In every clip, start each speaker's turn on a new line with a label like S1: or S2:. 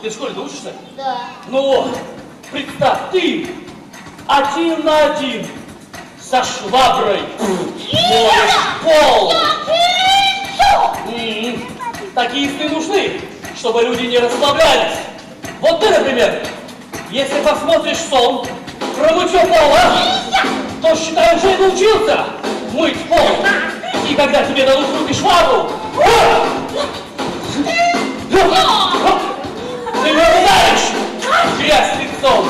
S1: Ты в школе учишься?
S2: Да.
S1: Ну вот, представь, ты один на один со шваброй моешь пол. Такие сны нужны, чтобы люди не расслаблялись. Вот ты, например, если посмотришь сон про мытье пола, то считай, уже научился мыть пол. И когда тебе дадут в руки швабру, ты не ударишь грязь лицом,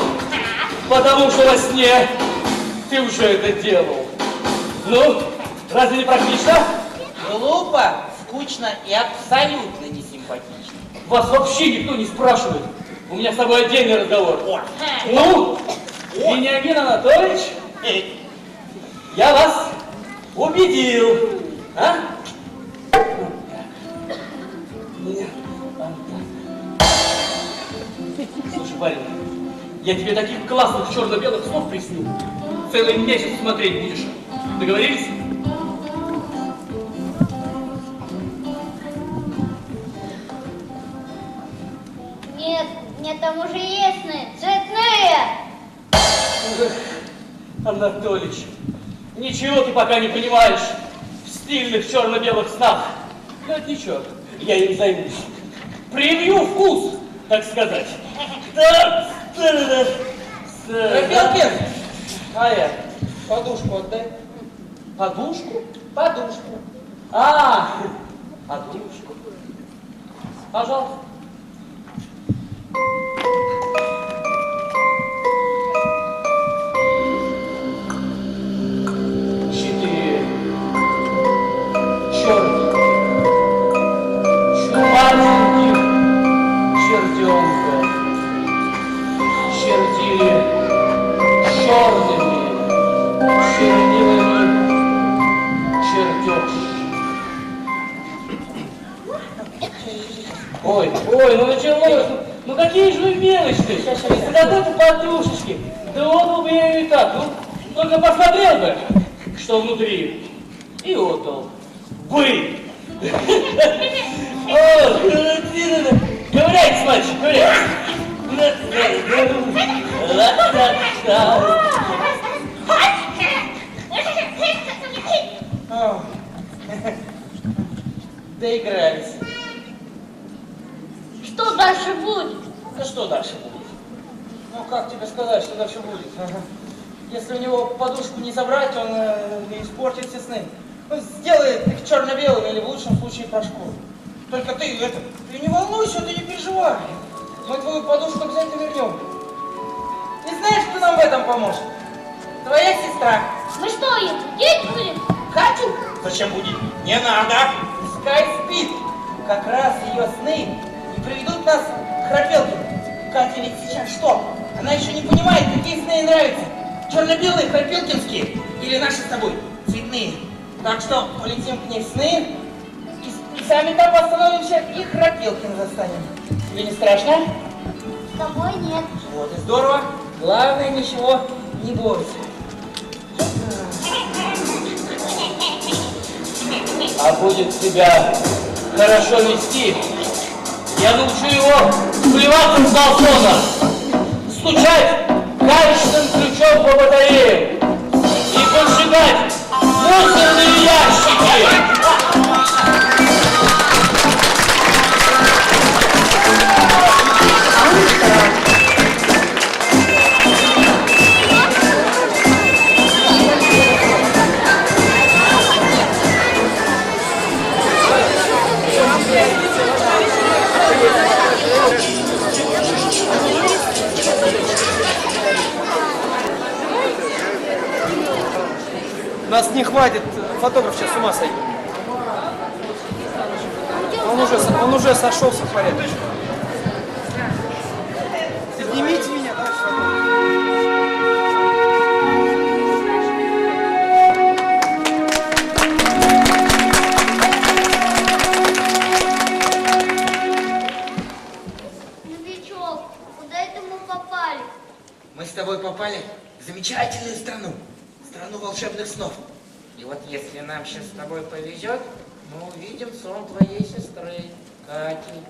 S1: потому что во сне ты уже это делал. Ну, разве не практично?
S3: Глупо, скучно и абсолютно не симпатично.
S1: Вас вообще никто не спрашивает. У меня с тобой отдельный разговор. Ну, Вениамин Анатольевич, я вас убедил. А? Слушай, парень, я тебе таких классных черно-белых снов приснил. Целый месяц смотреть будешь. Договорились?
S2: Нет, мне там уже есть сны. Цветные.
S1: Анатолич, ничего ты пока не понимаешь в стильных черно-белых снах. Но это ничего, я им займусь. Привью вкус, так сказать.
S3: Крапелкин,
S1: Я.
S3: подушку отдай.
S1: Подушку?
S3: Подушку.
S1: Подушку. Пожалуйста. Четыре черных чумазеньких черденка чердили черными чернилами чертеж. Ой, ну началось. Ну какие же вы мелочи? Из-за какой-то подушечки. Да отдал бы я ее и так. Ну, только посмотрел бы, что внутри. И отдал. Бы! О, ковыряйтесь, мальчик, ковыряйтесь.
S3: Доигрались.
S2: Что дальше будет?
S3: Да что дальше будет? Ну, как тебе сказать, что дальше будет? Если у него подушку не забрать, он испортит все сны. Он сделает их черно-белыми или в лучшем случае про школу. Только ты не волнуйся, ты не переживай. Мы твою подушку обязательно вернем. И знаешь, кто нам в этом поможет? Твоя сестра.
S2: Мы что, ее будить будем?
S3: Хочу. Зачем будить? Не надо. Пускай спит. Как раз ее сны и приведут нас к Храпелкину. Катя ведь сейчас что? Она еще не понимает, какие сны ей нравятся. Черно-белые, храпелкинские или наши с тобой цветные. Так что полетим к ней в сны и сами там восстановимся и Храпелкин застанем. Тебе не страшно?
S2: С тобой нет.
S3: Вот и здорово. Главное, ничего не бойся.
S1: А будет себя хорошо вести, я научу его плеваться с балкона, стучать гаечным ключом по батарее и поджигать мусорные ящики.
S4: Нас не хватит, фотограф сейчас с ума сойдет. Он уже сошелся в порядке. Поднимите меня, да?
S2: Новичок, куда это мы попали?
S3: Мы с тобой попали в замечательную страну. Страну волшебных снов. И вот если нам сейчас с тобой повезет, мы увидим сон твоей сестры, Кати.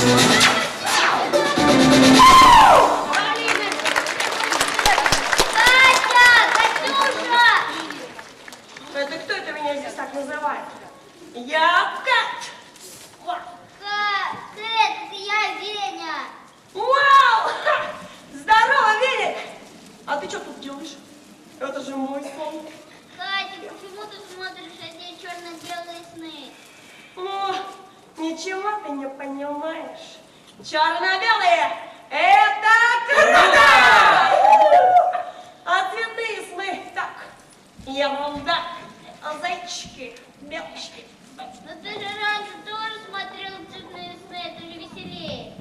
S2: Катюша!
S5: Это кто это меня здесь так называет? Я Кэт.
S2: Кэт, это я, Веня.
S5: Вау! Здорово, Веня! А ты что тут делаешь? Это же мой сон.
S2: Катя, почему ты смотришь эти черно-белые сны?
S5: Ну, ничего ты не понимаешь. Черно-белые — это круто! А цветные сны — так, ерунда. А зайчики, белочки.
S2: Но ты же раньше тоже смотрел цветные сны, это же веселее.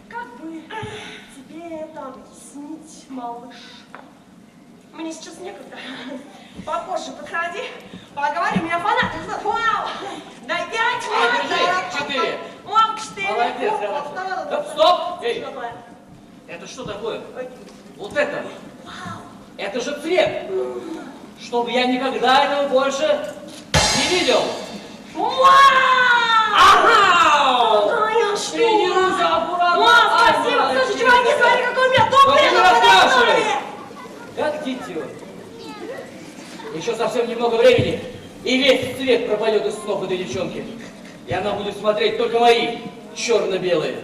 S5: Как бы тебе это объяснить, малыш? Мне сейчас некогда. Попозже подходи, поговорим, меня фанаты ждут. Вау! Дай 5,
S1: держи, 4.
S5: Вау, 4.
S1: Молодец, хорошо. Да, стоп! Эй, это что такое? Вот это. Это же цвет. Чтобы я никогда этого больше не видел.
S5: Вау!
S1: Ага!
S5: Да я что?
S1: Тренируйся аккуратно.
S5: Вау, спасибо! Слушай, чуваки, смотри, какой у меня топ
S1: Ну, ты
S5: тренер
S1: рассказывай.
S5: подготовили!
S1: Как дитё. Еще совсем немного времени, и весь цвет пропадет из снов этой девчонки. И она будет смотреть только мои черно-белые.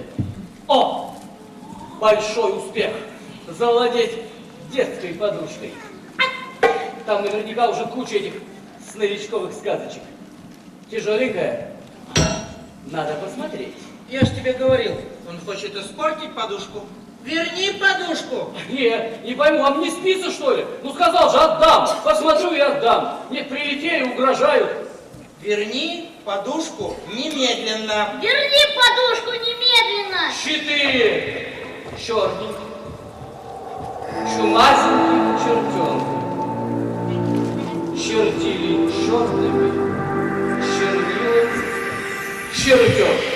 S1: О! Большой успех! Завладеть детской подружкой. Там наверняка уже куча этих сновичковых сказочек. Тяжеленькая. Надо посмотреть.
S3: Я ж тебе говорил, он хочет испортить подушку. Верни подушку.
S1: Не пойму, вам не спится, что ли? Ну, сказал же, отдам. Посмотрю и отдам. Нет, прилетели, угрожают.
S3: Верни подушку немедленно.
S2: Верни подушку немедленно!
S1: 4. Черненький. Чумазенький чертенка. Чертили черными. Чернила чертенка.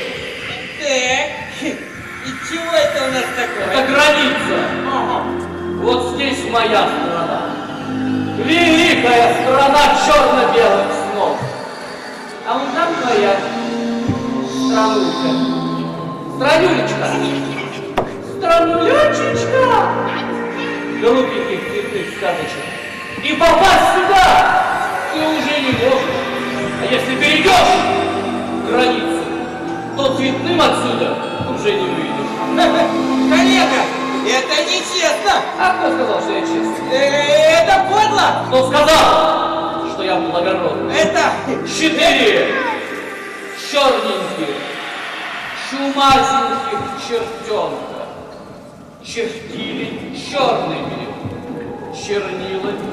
S3: Так, и чего это у нас такое?
S1: Это граница.
S3: Ага.
S1: Вот здесь моя страна. Великая страна черно-белых снов. А вон там твоя странулька. Странюлечка. Странулечечка. Голубеньких цветных сказочек. И попасть сюда ты уже не можешь. А если перейдешь границу, то цветным отсюда уже не выйдешь.
S3: Коллега, это нечестно.
S1: А кто сказал, что я честный?
S3: Это подло.
S1: Кто сказал, что я благородный?
S3: Это
S1: 4 черненьких, чумазеньких чертенка чертили черными чернилами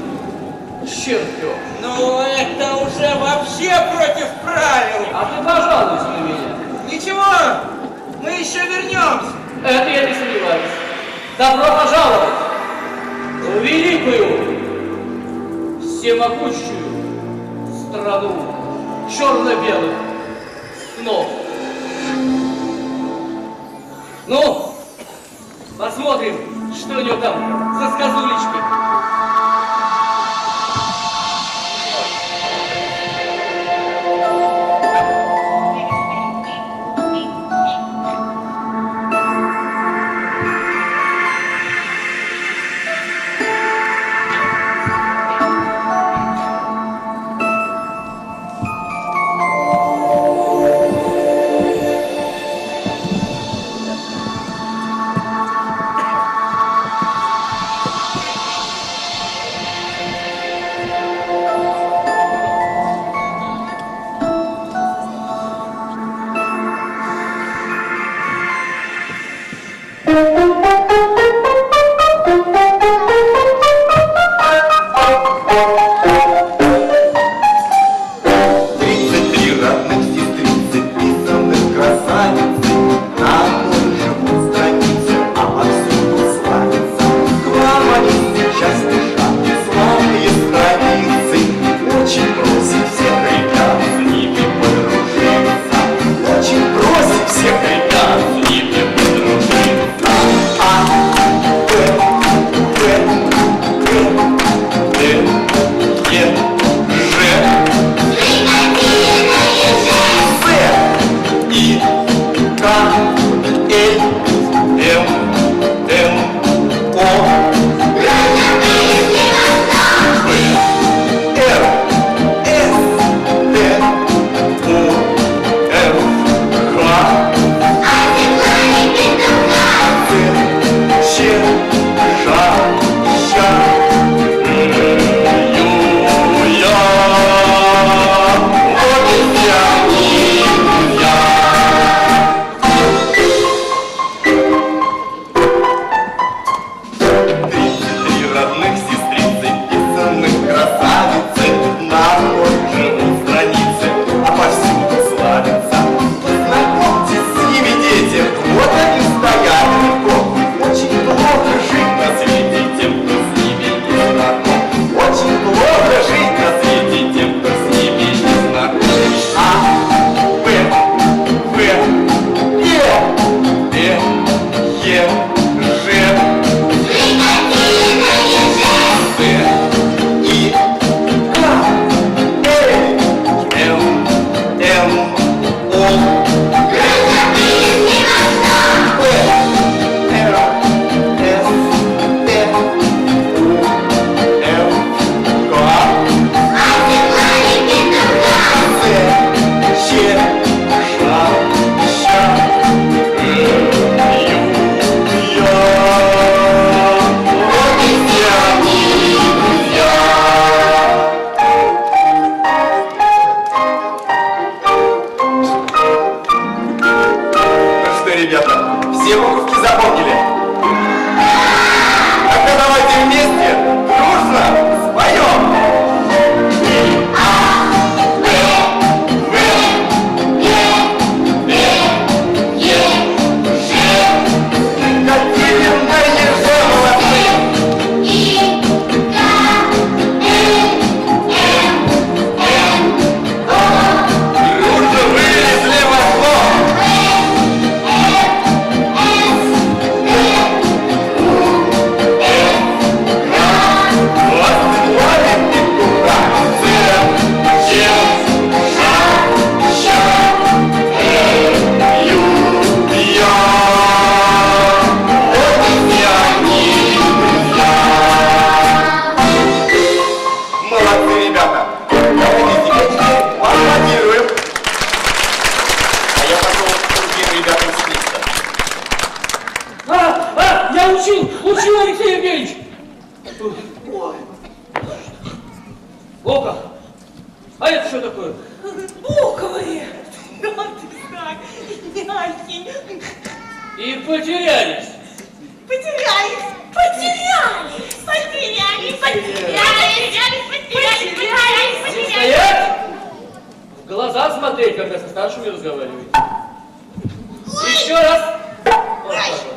S1: чертеж.
S3: Ну, это уже вообще против правил.
S1: А ты пожалуйся на меня.
S3: Ничего, мы еще вернемся.
S1: Это я не сомневаюсь. Добро пожаловать в великую, всемогущую страну черно-белых снов. Ну, посмотрим, что у него там за сказулечки.
S6: Всех ребят с ними подружиться. все куски запомнили? Тогда давайте вместе, дружно споем!
S1: Учил, Алексей Евгеньевич! О, а это что такое?
S5: Буквы! Ты знай, мягкий.
S1: И потерялись.
S5: Потерялись!
S1: Стоять! В глаза смотреть, когда со старшими разговариваете. Еще раз. Вот так вот.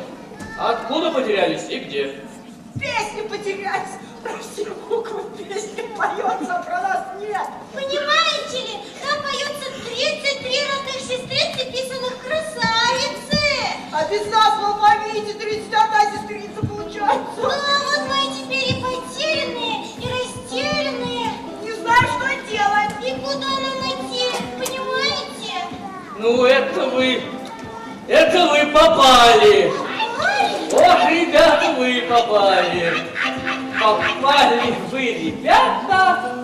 S1: Откуда потерялись и где?
S5: Песни потерялись. Про все буквы песни поется, а про нас нет.
S2: Понимаете ли, там поется 33 родных сестрицы, писанных красавицы.
S5: А без нас в алфавите 31 сестрица получается.
S2: Ну, а вот мы теперь и потерянные, и растерянные.
S5: Не знаю, что делать.
S2: И куда нам идти, понимаете?
S1: Ну, это вы попали. Ох, ребята, вы попали. Попали вы, ребята,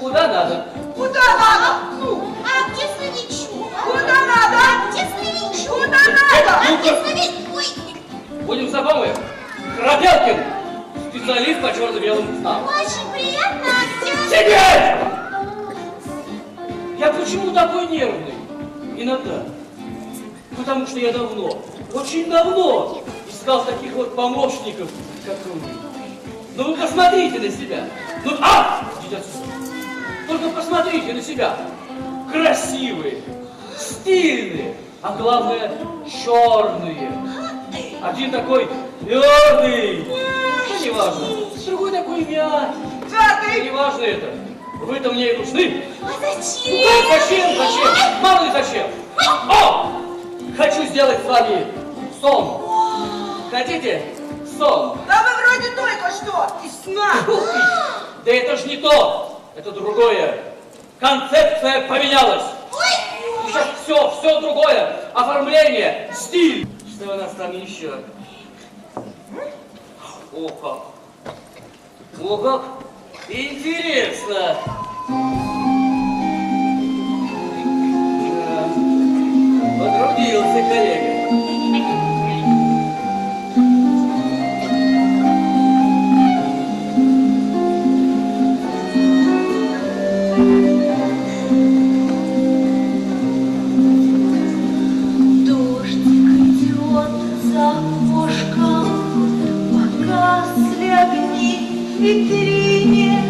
S1: куда надо.
S5: Куда надо? Ну,
S2: А где Сновичок?
S5: куда надо?
S2: А где Сновичок?
S5: Куда надо?
S2: А где Сновичок? Ой,
S1: Будем знакомы. Крапелкин, специалист по черно-белым снам.
S2: очень приятно. А где...
S1: Сидеть! Я почему такой нервный? Иногда. Потому что я давно, очень давно искал таких вот помощников, как вы. Ну вы посмотрите на себя. Ну, идите отсюда. Только посмотрите на себя. Красивые, стильные, а главное, черные. Один такой твердый, ну не важно. Другой такой мягкий.
S5: Да, ты.
S1: Не важно это. Вы-то мне и нужны.
S2: А
S1: Ну,
S2: зачем?
S1: зачем? Мало ли зачем. О! Хочу сделать с вами сон. Хотите? Сон.
S5: Да вы вроде только что из сна.
S1: Да это ж не то. Это другое. Концепция поменялась. Сейчас все другое. Оформление, стиль. Что у нас там еще? О, как. О, как интересно. Потрудился коллега.
S5: Дождик идет за окошком, погас огни в витрине.